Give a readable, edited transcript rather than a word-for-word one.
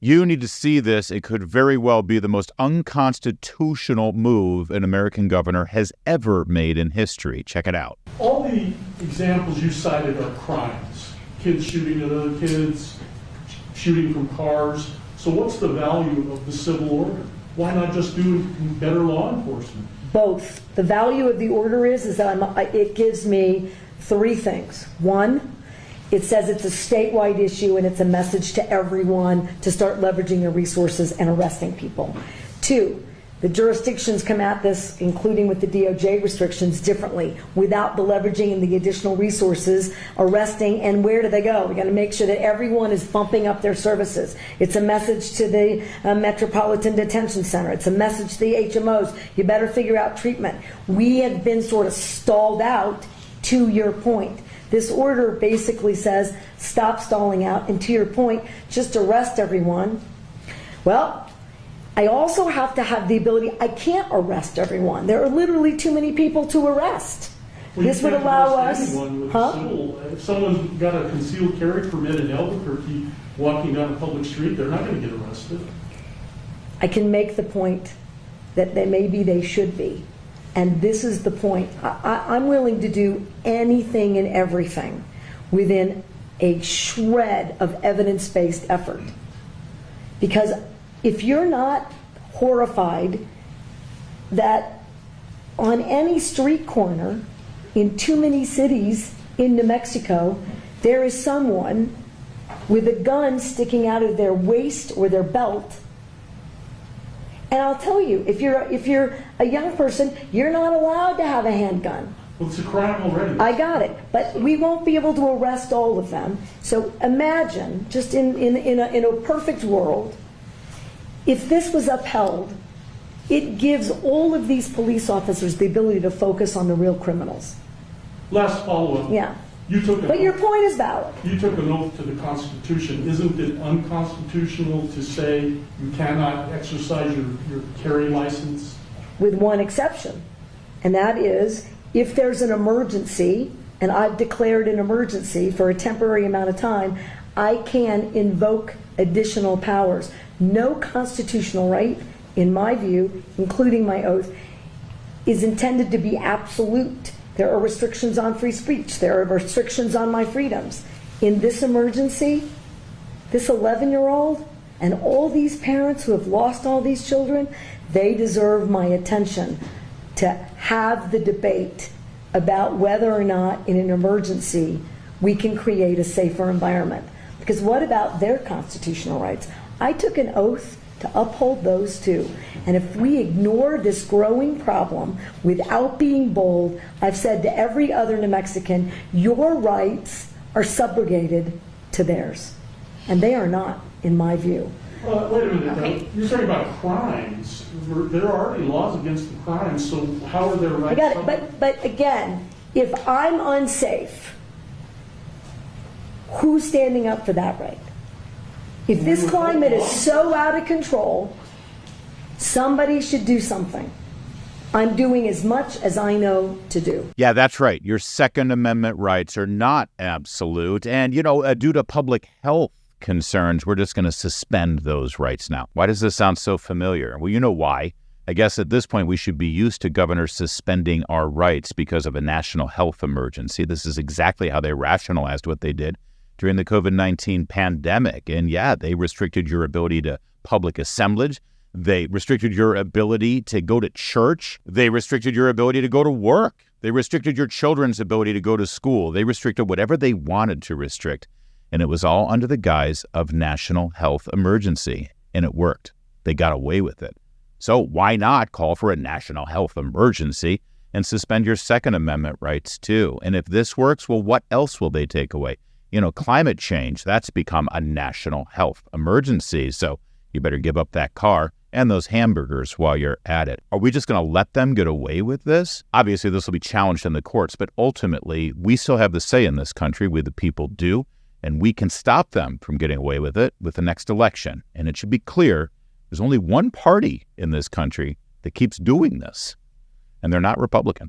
You need to see this. It could very well be the most unconstitutional move an American governor has ever made in history. Check it out. All the examples you cited are crimes. Kids shooting at other kids, shooting from cars. So what's the value of the civil order? Why not just do better law enforcement? Both. The value of the order is that it gives me three things. One, it says it's a statewide issue and it's a message to everyone to start leveraging their resources and arresting people. Two, the jurisdictions come at this, including with the DOJ restrictions, differently, without the leveraging and the additional resources, arresting, and where do they go? We got to make sure that everyone is bumping up their services. It's a message to the Metropolitan Detention Center. It's a message to the HMOs. You better figure out treatment. We have been sort of stalled out, to your point. This order basically says, stop stalling out, and to your point, just arrest everyone. Well, I also have to have the ability, I can't arrest everyone. There are literally too many people to arrest. Well, this would allow us, if someone's got a concealed carry permit in Albuquerque walking down a public street, they're not going to get arrested. I can make the point that maybe they should be. And this is the point. I'm willing to do anything and everything within a shred of evidence-based effort. Because if you're not horrified that on any street corner in too many cities in New Mexico, there is someone with a gun sticking out of their waist or their belt. And I'll tell you, if you're a young person, you're not allowed to have a handgun. Well, it's a crime already. I got it, but we won't be able to arrest all of them. So imagine, just in a perfect world, if this was upheld, it gives all of these police officers the ability to focus on the real criminals. Last follow-up. Yeah. But your point is valid. You took an oath to the Constitution. Isn't it unconstitutional to say you cannot exercise your carry license? With one exception, and that is if there's an emergency, and I've declared an emergency for a temporary amount of time, I can invoke additional powers. No constitutional right, in my view, including my oath, is intended to be absolute. There are restrictions on free speech. There are restrictions on my freedoms. In this emergency, this 11-year-old and all these parents who have lost all these children, they deserve my attention to have the debate about whether or not in an emergency we can create a safer environment. Because what about their constitutional rights? I took an oath to uphold those too. And if we ignore this growing problem without being bold, I've said to every other New Mexican, your rights are subrogated to theirs. And they are not, in my view. Wait a minute. Okay. You're talking about crimes. There are already laws against the crimes, so how are their rights? I got it. But again, if I'm unsafe, who's standing up for that right? If this climate is so out of control, somebody should do something. I'm doing as much as I know to do. Yeah, that's right. Your Second Amendment rights are not absolute. And, due to public health concerns, we're just going to suspend those rights now. Why does this sound so familiar? Well, you know why. I guess at this point we should be used to governors suspending our rights because of a national health emergency. This is exactly how they rationalized what they did during the COVID-19 pandemic. And yeah, they restricted your ability to public assemblage. They restricted your ability to go to church. They restricted your ability to go to work. They restricted your children's ability to go to school. They restricted whatever they wanted to restrict. And it was all under the guise of national health emergency. And it worked. They got away with it. So why not call for a national health emergency and suspend your Second Amendment rights too? And if this works, well, what else will they take away? Climate change, that's become a national health emergency. So you better give up that car and those hamburgers while you're at it. Are we just going to let them get away with this? Obviously, this will be challenged in the courts, but ultimately, we still have the say in this country. We, the people, do, and we can stop them from getting away with it with the next election. And it should be clear, there's only one party in this country that keeps doing this, and they're not Republican.